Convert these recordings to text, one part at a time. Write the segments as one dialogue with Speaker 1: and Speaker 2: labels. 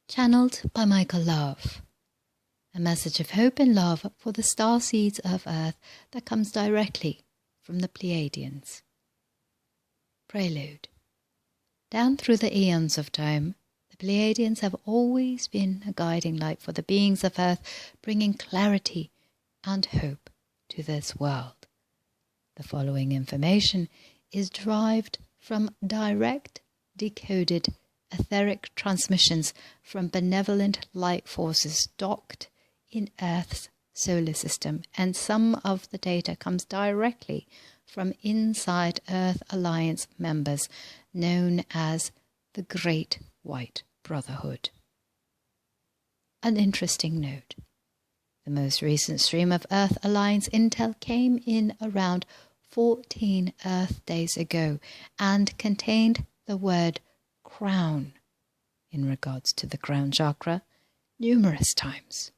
Speaker 1: Channeled by Michael Love. A message of hope and love for the starseeds of Earth that comes directly from the Pleiadians. Prelude. Down through the eons of time, the Pleiadians have always been a guiding light for the beings of Earth, bringing clarity and hope to this world. The following information is derived from direct, decoded, etheric transmissions from benevolent light forces docked in Earth's solar system, and some of the data comes directly from inside Earth Alliance members known as the Great White Brotherhood. An interesting note. The most recent stream of Earth Alliance intel came in around 14 Earth days ago and contained the word crown in regards to the crown chakra numerous times.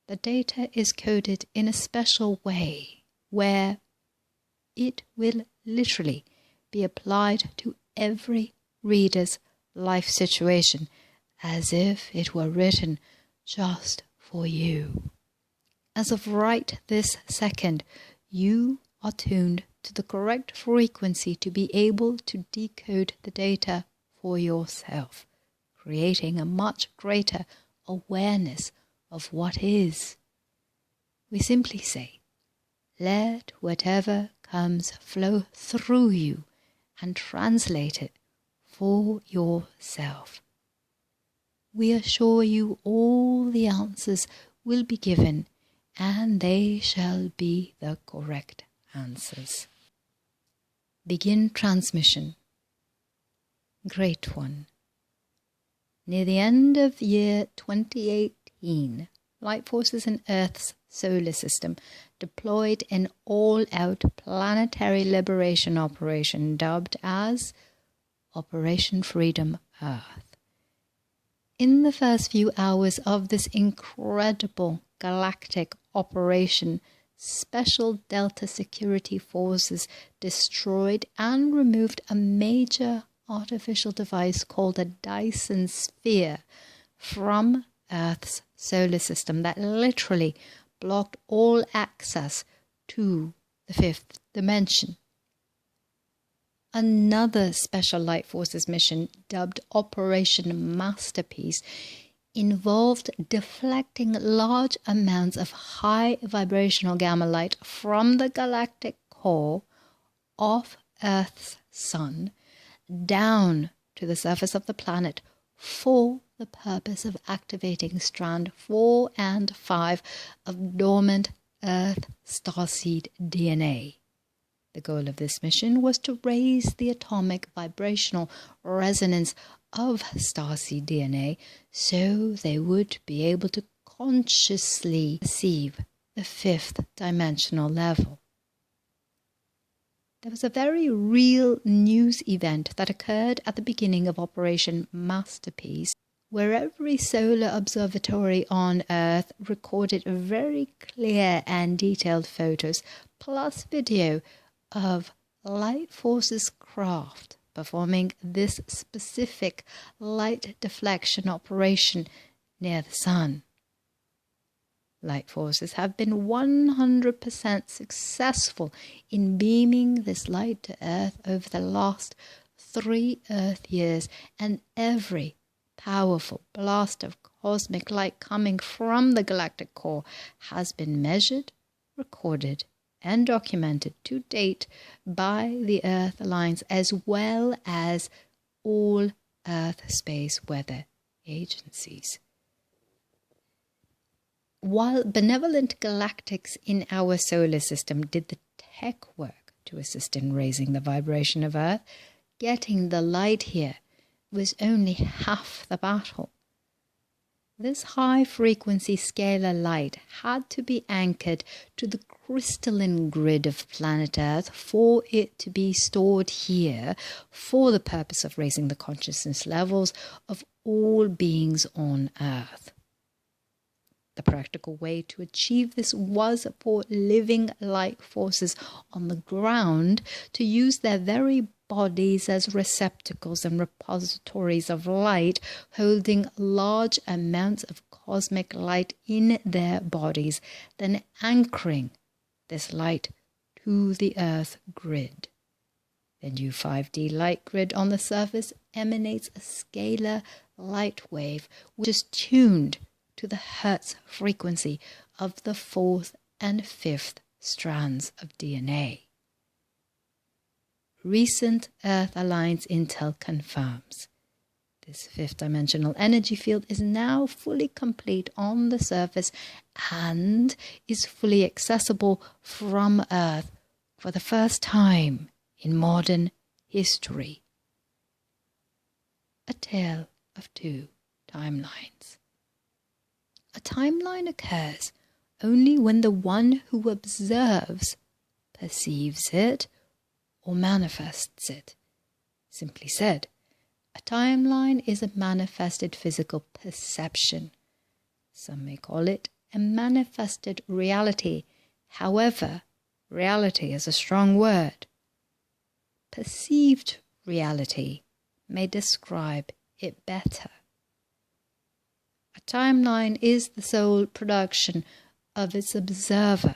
Speaker 1: The data is coded in a special way where it will literally be applied to every reader's life situation as if it were written just for you. As of right this second, you are tuned to the correct frequency to be able to decode the data for yourself, creating a much greater awareness of what is. We simply say, let whatever comes flow through you and translate it for yourself. We assure you all the answers will be given, and they shall be the correct answers. Begin transmission. Great One. Near the end of year 2018, light forces in Earth's solar system deployed an all-out planetary liberation operation dubbed as Operation Freedom Earth. In the first few hours of this incredible galactic operation, Special Delta Security Forces destroyed and removed a major artificial device called a Dyson Sphere from Earth's solar system that literally blocked all access to the fifth dimension. Another Special Light Forces mission, dubbed Operation Masterpiece, involved deflecting large amounts of high vibrational gamma light from the galactic core of Earth's sun down to the surface of the planet for the purpose of activating strand 4 and 5 of dormant Earth starseed DNA. The goal of this mission was to raise the atomic vibrational resonance of starseed DNA so they would be able to consciously perceive the fifth dimensional level. There was a very real news event that occurred at the beginning of Operation Masterpiece, where every solar observatory on Earth recorded very clear and detailed photos plus video of light forces craft performing this specific light deflection operation near the sun. Light forces have been 100% successful in beaming this light to Earth over the last 3 Earth years, and every powerful blast of cosmic light coming from the galactic core has been measured, recorded, and documented to date by the Earth Alliance as well as all Earth space weather agencies. While benevolent galactics in our solar system did the tech work to assist in raising the vibration of Earth, getting the light here was only half the battle. This high-frequency scalar light had to be anchored to the crystalline grid of planet Earth for it to be stored here for the purpose of raising the consciousness levels of all beings on Earth. The practical way to achieve this was for living light forces on the ground to use their very bodies as receptacles and repositories of light, holding large amounts of cosmic light in their bodies, then anchoring this light to the Earth grid. The new 5D light grid on the surface emanates a scalar light wave which is tuned to the Hertz frequency of the 4th and 5th strands of DNA. Recent Earth-aligned intel confirms this 5th-dimensional energy field is now fully complete on the surface and is fully accessible from Earth for the first time in modern history. A tale of two timelines. A timeline occurs only when the one who observes perceives it or manifests it. Simply said, a timeline is a manifested physical perception. Some may call it a manifested reality. However, reality is a strong word. Perceived reality may describe it better. A timeline is the sole production of its observer,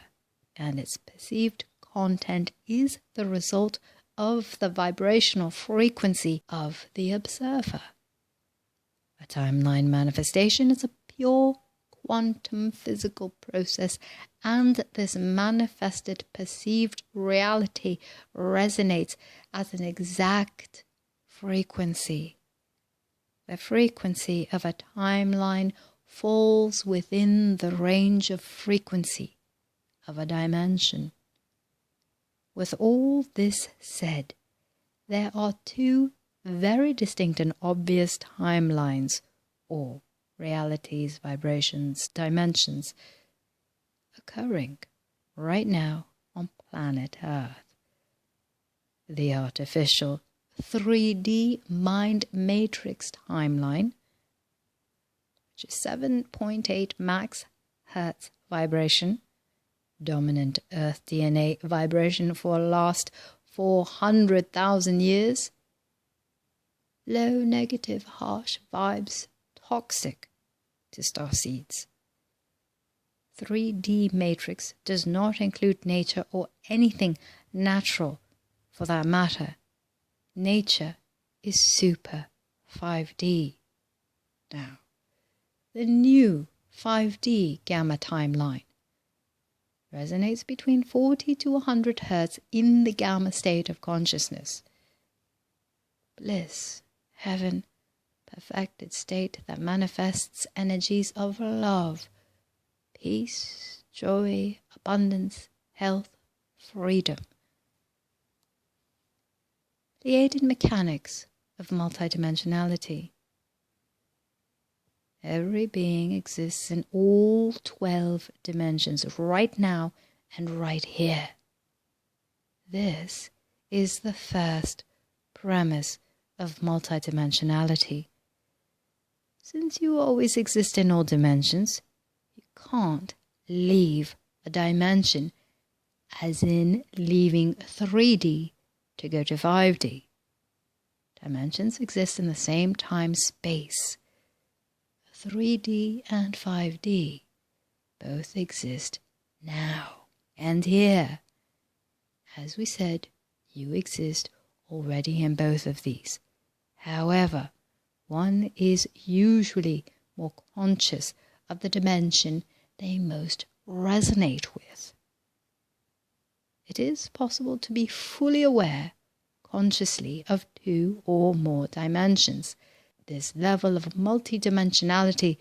Speaker 1: and its perceived content is the result of the vibrational frequency of the observer. A timeline manifestation is a pure quantum physical process, and this manifested perceived reality resonates as an exact frequency. The frequency of a timeline falls within the range of frequency of a dimension. With all this said, there are two very distinct and obvious timelines, or realities, vibrations, dimensions, occurring right now on planet Earth. The artificial 3D mind matrix timeline, which is 7.8 max hertz vibration, dominant Earth DNA vibration for the last 400,000 years, low negative harsh vibes, toxic to starseeds. 3D matrix does not include nature or anything natural for that matter. Nature is super 5D. Now, the new 5D gamma timeline resonates between 40 to 100 Hz in the gamma state of consciousness. Bliss, heaven, perfected state that manifests energies of love, peace, joy, abundance, health, freedom. Pleiadian mechanics of multidimensionality. Every being exists in all 12 dimensions right now and right here. This is the first premise of multidimensionality. Since you always exist in all dimensions, you can't leave a dimension, as in leaving 3D to go to 5D. Dimensions exist in the same time-space. 3D and 5D both exist now and here. As we said, you exist already in both of these. However, one is usually more conscious of the dimension they most resonate with. It is possible to be fully aware consciously of 2 or more dimensions. This level of multidimensionality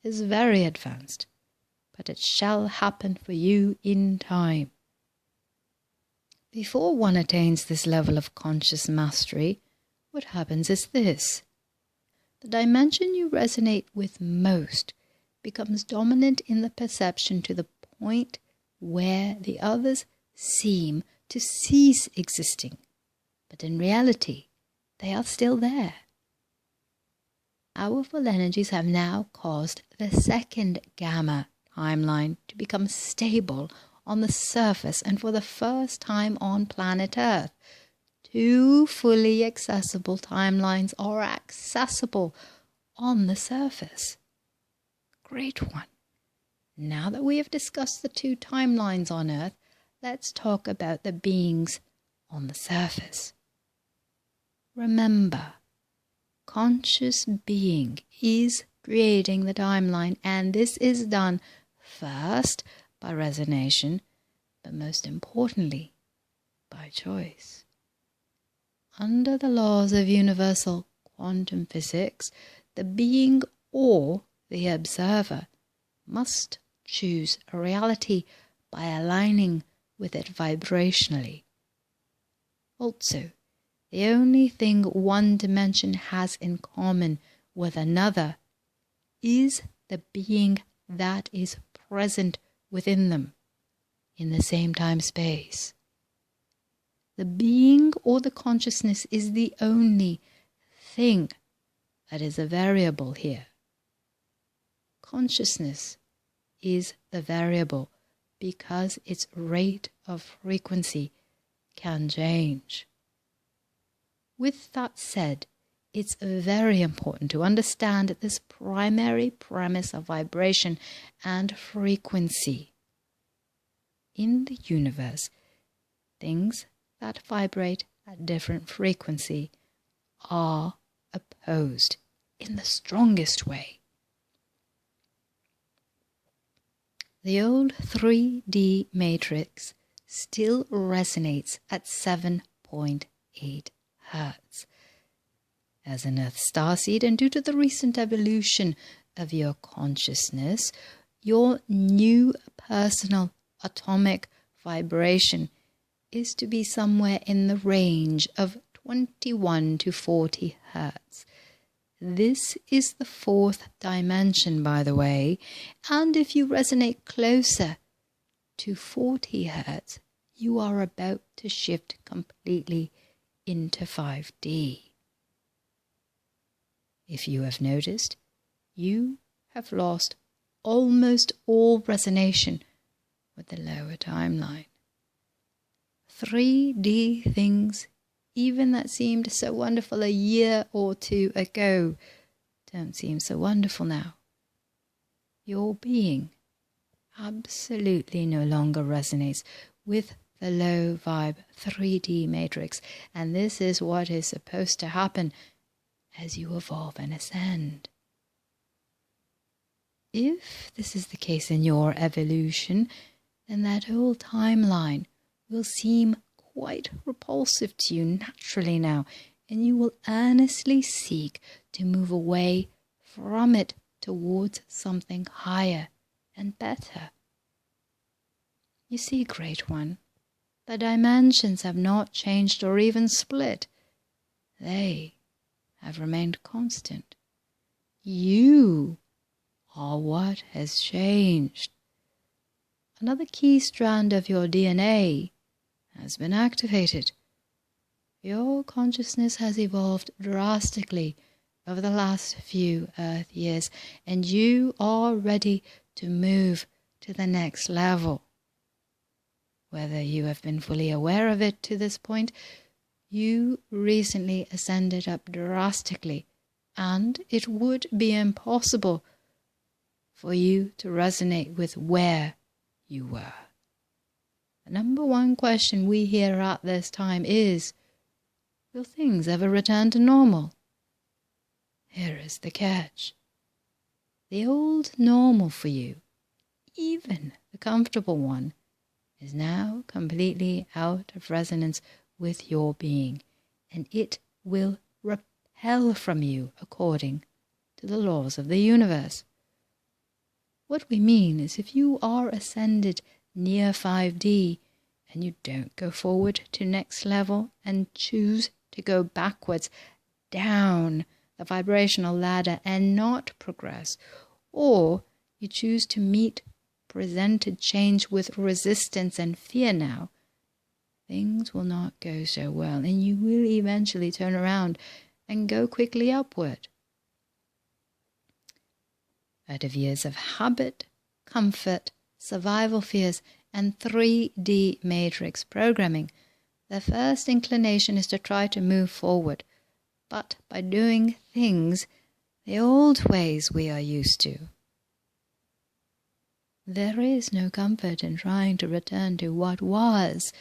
Speaker 1: is very advanced, but it shall happen for you in time. Before one attains this level of conscious mastery, what happens is this. The dimension you resonate with most becomes dominant in the perception to the point where the others seem to cease existing, but in reality, they are still there. Powerful energies have now caused the second gamma timeline to become stable on the surface and for the first time on planet Earth, 2 fully accessible timelines are accessible on the surface. Great one. Now that we have discussed the 2 timelines on Earth, let's talk about the beings on the surface. Remember, conscious being is creating the timeline, and this is done first by resonation, but most importantly, by choice. Under the laws of universal quantum physics, the being or the observer must choose a reality by aligning with it vibrationally. Also, the only thing one dimension has in common with another is the being that is present within them in the same time-space. The being or the consciousness is the only thing that is a variable here. Consciousness is the variable because its rate of frequency can change. With that said, it's very important to understand this primary premise of vibration and frequency. In the universe, things that vibrate at different frequency are opposed in the strongest way. The old 3D matrix still resonates at 7.8 Hertz. As an Earth starseed, and due to the recent evolution of your consciousness, your new personal atomic vibration is to be somewhere in the range of 21 to 40 Hertz. This is the 4th dimension, by the way, and if you resonate closer to 40 Hertz, you are about to shift completely into 5D. If you have noticed, you have lost almost all resonation with the lower timeline. 3D things, even that seemed so wonderful a year or 2 ago, don't seem so wonderful now. Your being absolutely no longer resonates with the low vibe 3D matrix, and this is what is supposed to happen as you evolve and ascend. If this is the case in your evolution, then that whole timeline will seem quite repulsive to you naturally now, and you will earnestly seek to move away from it towards something higher and better. You see, Great One, the dimensions have not changed or even split. They have remained constant. You are what has changed. Another key strand of your DNA has been activated. Your consciousness has evolved drastically over the last few Earth years, and you are ready to move to the next level. Whether you have been fully aware of it to this point, you recently ascended up drastically, and it would be impossible for you to resonate with where you were. The number one question we hear at this time is, will things ever return to normal? Here is the catch. The old normal for you, even the comfortable one, is now completely out of resonance with your being, and it will repel from you according to the laws of the universe. What we mean is, if you are ascended near 5D and you don't go forward to next level and choose to go backwards down the vibrational ladder and not progress, or you choose to meet presented change with resistance and fear now, things will not go so well, and you will eventually turn around and go quickly upward. Out of years of habit, comfort, survival fears, and 3D matrix programming, their first inclination is to try to move forward, but by doing things the old ways we are used to. There is no comfort in trying to return to what was,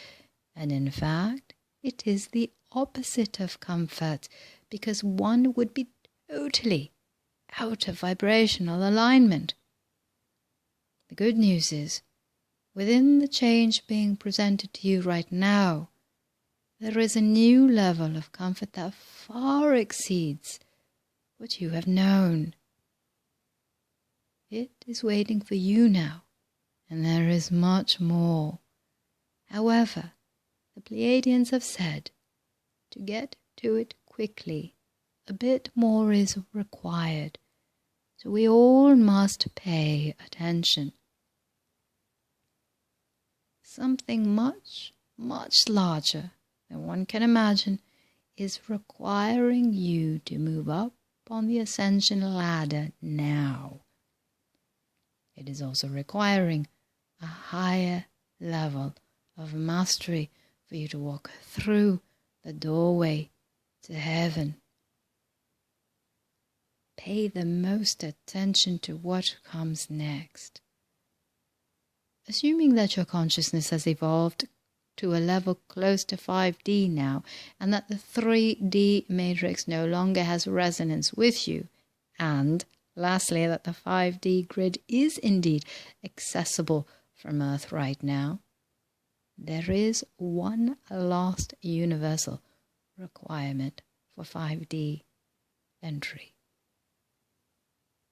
Speaker 1: and in fact, it is the opposite of comfort, because one would be totally out of vibrational alignment. The good news is, within the change being presented to you right now, there is a new level of comfort that far exceeds what you have known. It is waiting for you now, and there is much more. However, the Pleiadians have said, to get to it quickly, a bit more is required, so we all must pay attention. Something much, much larger than one can imagine is requiring you to move up on the ascension ladder now. It is also requiring a higher level of mastery for you to walk through the doorway to heaven. Pay the most attention to what comes next. Assuming that your consciousness has evolved to a level close to 5D now, and that the 3D matrix no longer has resonance with you, and lastly, that the 5D grid is indeed accessible from Earth right now, there is one last universal requirement for 5D entry.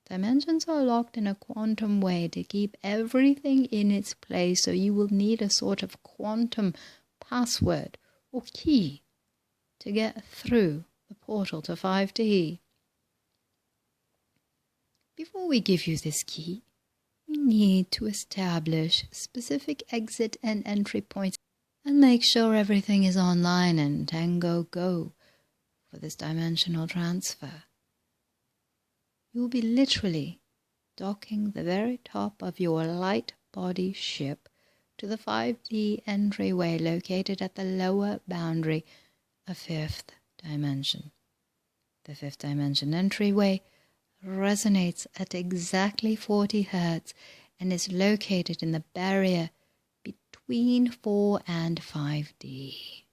Speaker 1: Dimensions are locked in a quantum way to keep everything in its place, so you will need a sort of quantum password or key to get through the portal to 5D. Before we give you this key, we need to establish specific exit and entry points and make sure everything is online and Tango Go for this dimensional transfer. You will be literally docking the very top of your light body ship to the 5D entryway located at the lower boundary of 5th dimension. The 5th dimension entryway resonates at exactly 40 Hz and is located in the barrier between 4 and 5D.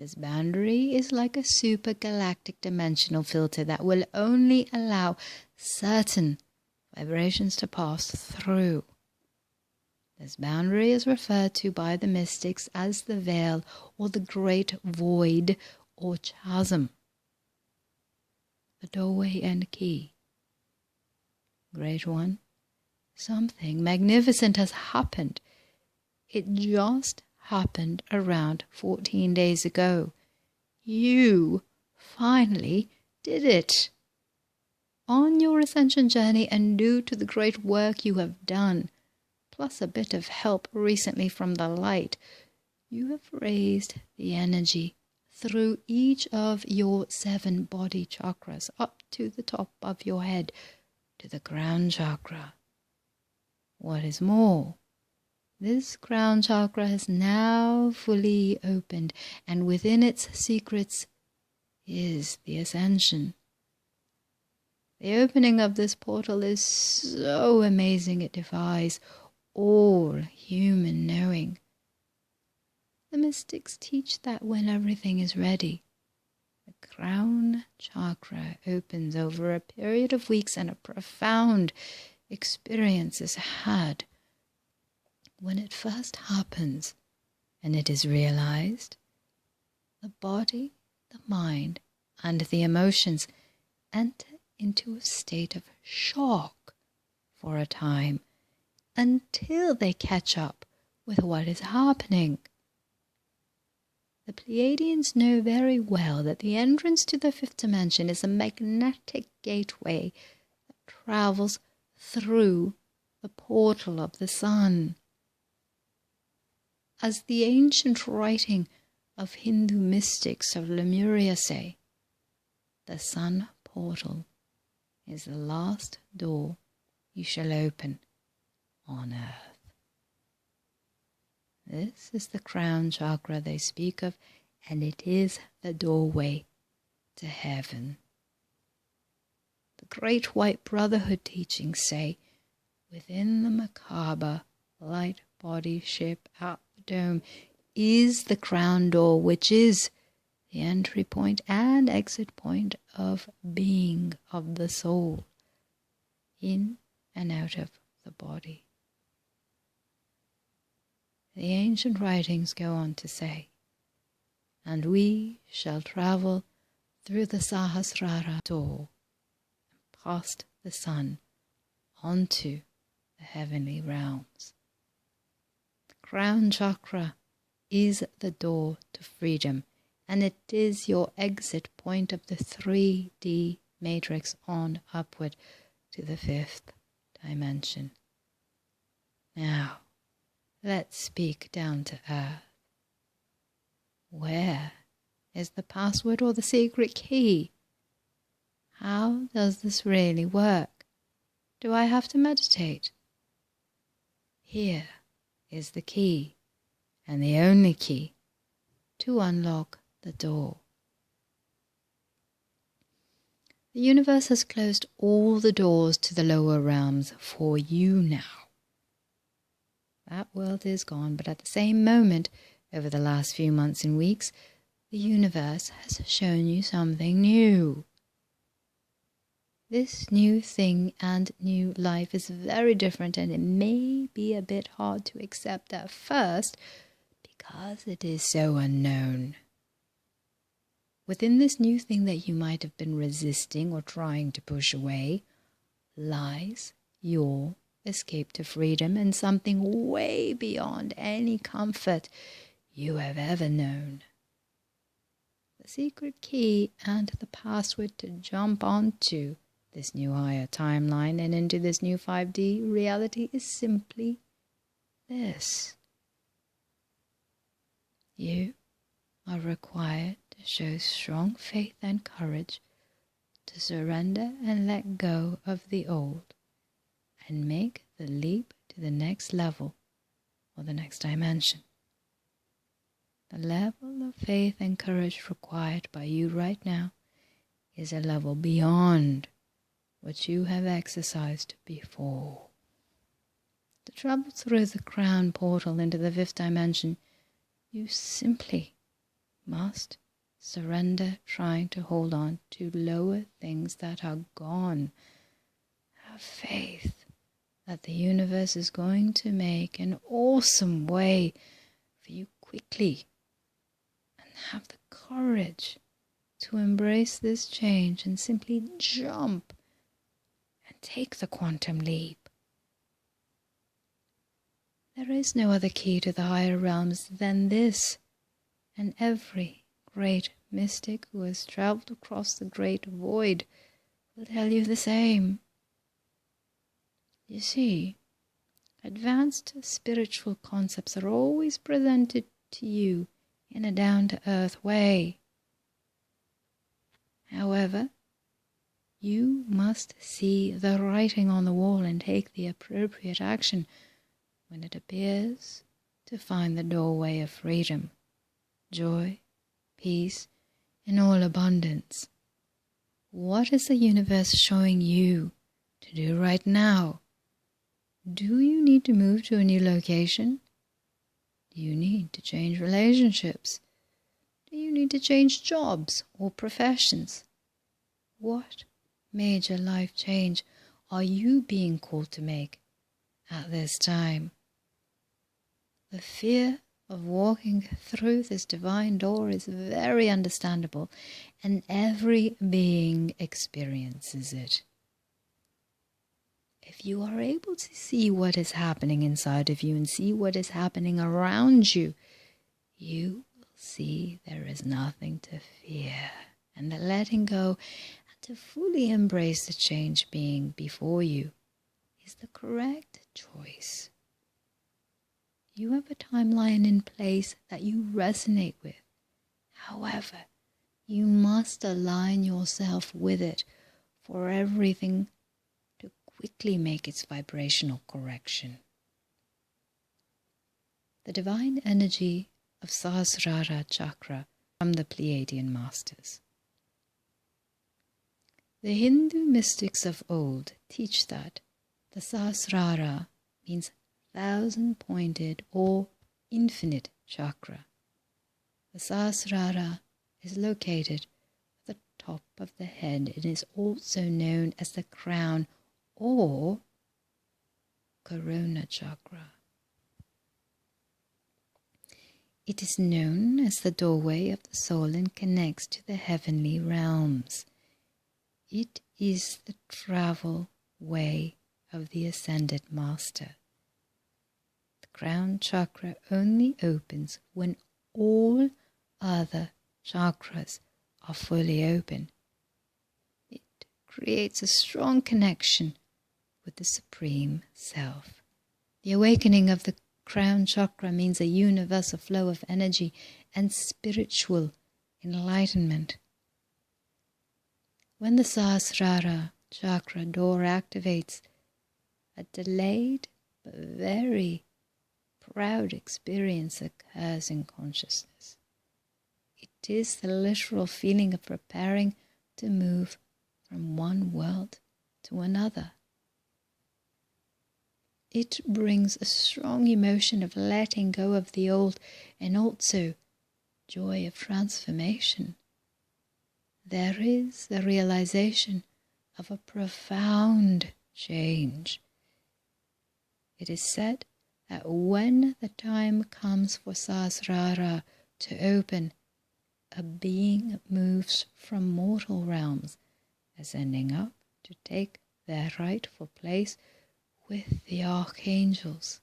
Speaker 1: This boundary is like a supergalactic dimensional filter that will only allow certain vibrations to pass through. This boundary is referred to by the mystics as the veil or the great void or chasm. The doorway and key. Great One, something magnificent has happened. It just happened around 14 days ago. You finally did it. On your ascension journey and due to the great work you have done, plus a bit of help recently from the light, you have raised the energy through each of your 7 body chakras up to the top of your head, to the crown chakra. What is more, this crown chakra has now fully opened, and within its secrets is the ascension. The opening of this portal is so amazing it defies all human knowing. The mystics teach that when everything is ready, the crown chakra opens over a period of weeks and a profound experience is had. When it first happens and it is realized, the body, the mind, and the emotions enter into a state of shock for a time until they catch up with what is happening. The Pleiadians know very well that the entrance to the 5th dimension is a magnetic gateway that travels through the portal of the sun. As the ancient writing of Hindu mystics of Lemuria say, the sun portal is the last door you shall open on earth. This is the crown chakra they speak of, and it is the doorway to heaven. The great white brotherhood teachings say, within the macabre light body ship at the dome is the crown door, which is the entry point and exit point of being of the soul, in and out of the body. The ancient writings go on to say, and we shall travel through the Sahasrara door and past the sun onto the heavenly realms. The crown chakra is the door to freedom, and it is your exit point of the 3D matrix on upward to the 5th dimension. Now, let's speak down to earth. Where is the password or the secret key? How does this really work? Do I have to meditate? Here is the key, and the only key, to unlock the door. The universe has closed all the doors to the lower realms for you now. That world is gone, but at the same moment, over the last few months and weeks, the universe has shown you something new. This new thing and new life is very different, and it may be a bit hard to accept at first because it is so unknown. Within this new thing that you might have been resisting or trying to push away lies your escape to freedom and something way beyond any comfort you have ever known. The secret key and the password to jump onto this new higher timeline and into this new 5D reality is simply this. You are required to show strong faith and courage to surrender and let go of the old and make the leap to the next level or the next dimension. The level of faith and courage required by you right now is a level beyond what you have exercised before. To travel through the crown portal into the 5th dimension, you simply must surrender trying to hold on to lower things that are gone. Have faith that the universe is going to make an awesome way for you quickly, and have the courage to embrace this change and simply jump and take the quantum leap. There is no other key to the higher realms than this, and every great mystic who has traveled across the great void will tell you the same. You see, advanced spiritual concepts are always presented to you in a down-to-earth way. However, you must see the writing on the wall and take the appropriate action when it appears to find the doorway of freedom, joy, peace, in all abundance. What is the universe showing you to do right now? Do you need to move to a new location? Do you need to change relationships? Do you need to change jobs or professions? What major life change are you being called to make at this time? The fear of walking through this divine door is very understandable, and every being experiences it. If you are able to see what is happening inside of you and see what is happening around you, you will see there is nothing to fear, and that letting go and to fully embrace the change being before you is the correct choice. You have a timeline in place that you resonate with. However, you must align yourself with it for everything to quickly make its vibrational correction. the divine energy of Sahasrara chakra from the Pleiadian masters. The Hindu mystics of old teach that the Sahasrara means thousand-pointed or infinite chakra. The Sahasrara is located at the top of the head and is also known as the crown or corona chakra. It is known as the doorway of the soul and connects to the heavenly realms. It is the travel way of the ascended master. The crown chakra only opens when all other chakras are fully open. It creates a strong connection with the Supreme Self. The awakening of the crown chakra means a universal flow of energy and spiritual enlightenment. When the Sahasrara chakra door activates, a delayed but very proud experience occurs in consciousness. It is the literal feeling of preparing to move from one world to another. It brings a strong emotion of letting go of the old and also joy of transformation. There is the realization of a profound change. It is said that when the time comes for Sahasrara to open, a being moves from mortal realms, ascending up to take their rightful place with the archangels.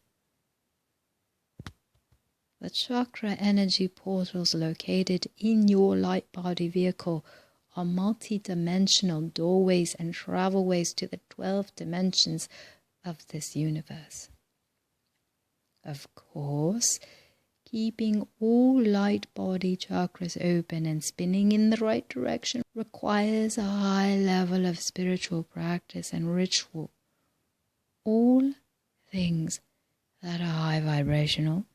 Speaker 1: The chakra energy portals located in your light body vehicle are multi-dimensional doorways and travelways to the 12 dimensions of this universe. Of course, keeping all light body chakras open and spinning in the right direction requires a high level of spiritual practice and ritual. All things that are high vibrational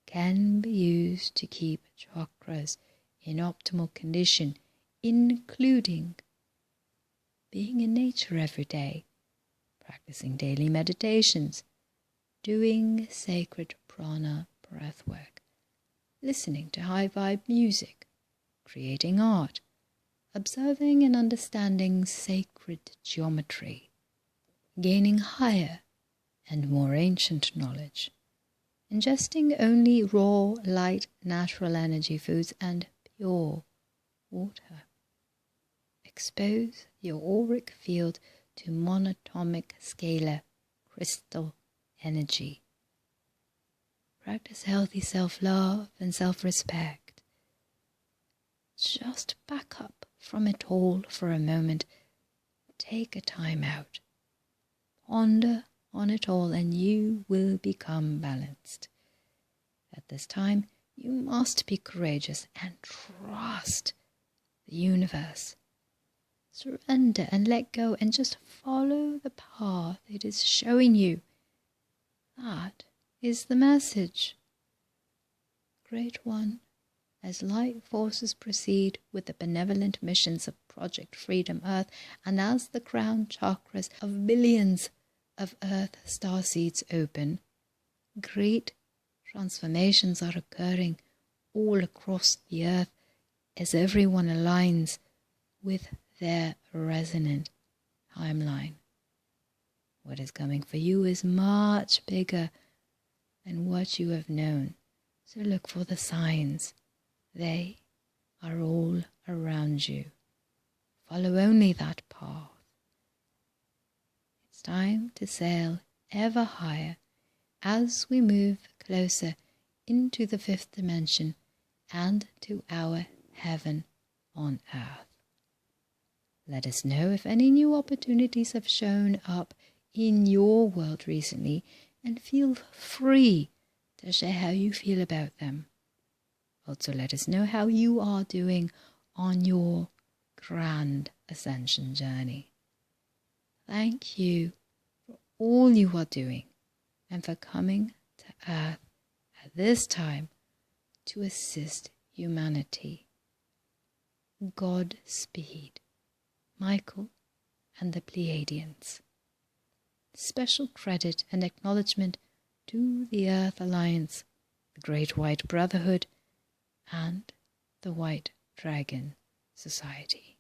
Speaker 1: can be used to keep chakras in optimal condition, including being in nature every day, practicing daily meditations, doing sacred prana breath work, listening to high vibe music, creating art, observing and understanding sacred geometry, gaining higher and more ancient knowledge, ingesting only raw, light, natural energy foods and pure water. Expose your auric field to monatomic scalar crystal energy. Practice healthy self-love and self-respect. Just back up from it all for a moment. Take a time out. Ponder on it all and you will become balanced. At this time, you must be courageous and trust the universe. Surrender and let go and just follow the path it is showing you. That is the message. Great One, as light forces proceed with the benevolent missions of Project Freedom Earth and as the crown chakras of billions of Earth starseeds open, great transformations are occurring all across the Earth as everyone aligns with their resonant timeline. What is coming for you is much bigger than what you have known, so look for the signs. They are all around you. Follow only that path. It's time to sail ever higher as we move closer into the 5th dimension and to our heaven on earth. Let us know if any new opportunities have shown up in your world recently and feel free to share how you feel about them. Also let us know how you are doing on your grand ascension journey. Thank you for all you are doing and for coming to Earth at this time to assist humanity. Godspeed, Michael and the Pleiadians. Special credit and acknowledgement to the Earth Alliance, the Great White Brotherhood, and the White Dragon Society.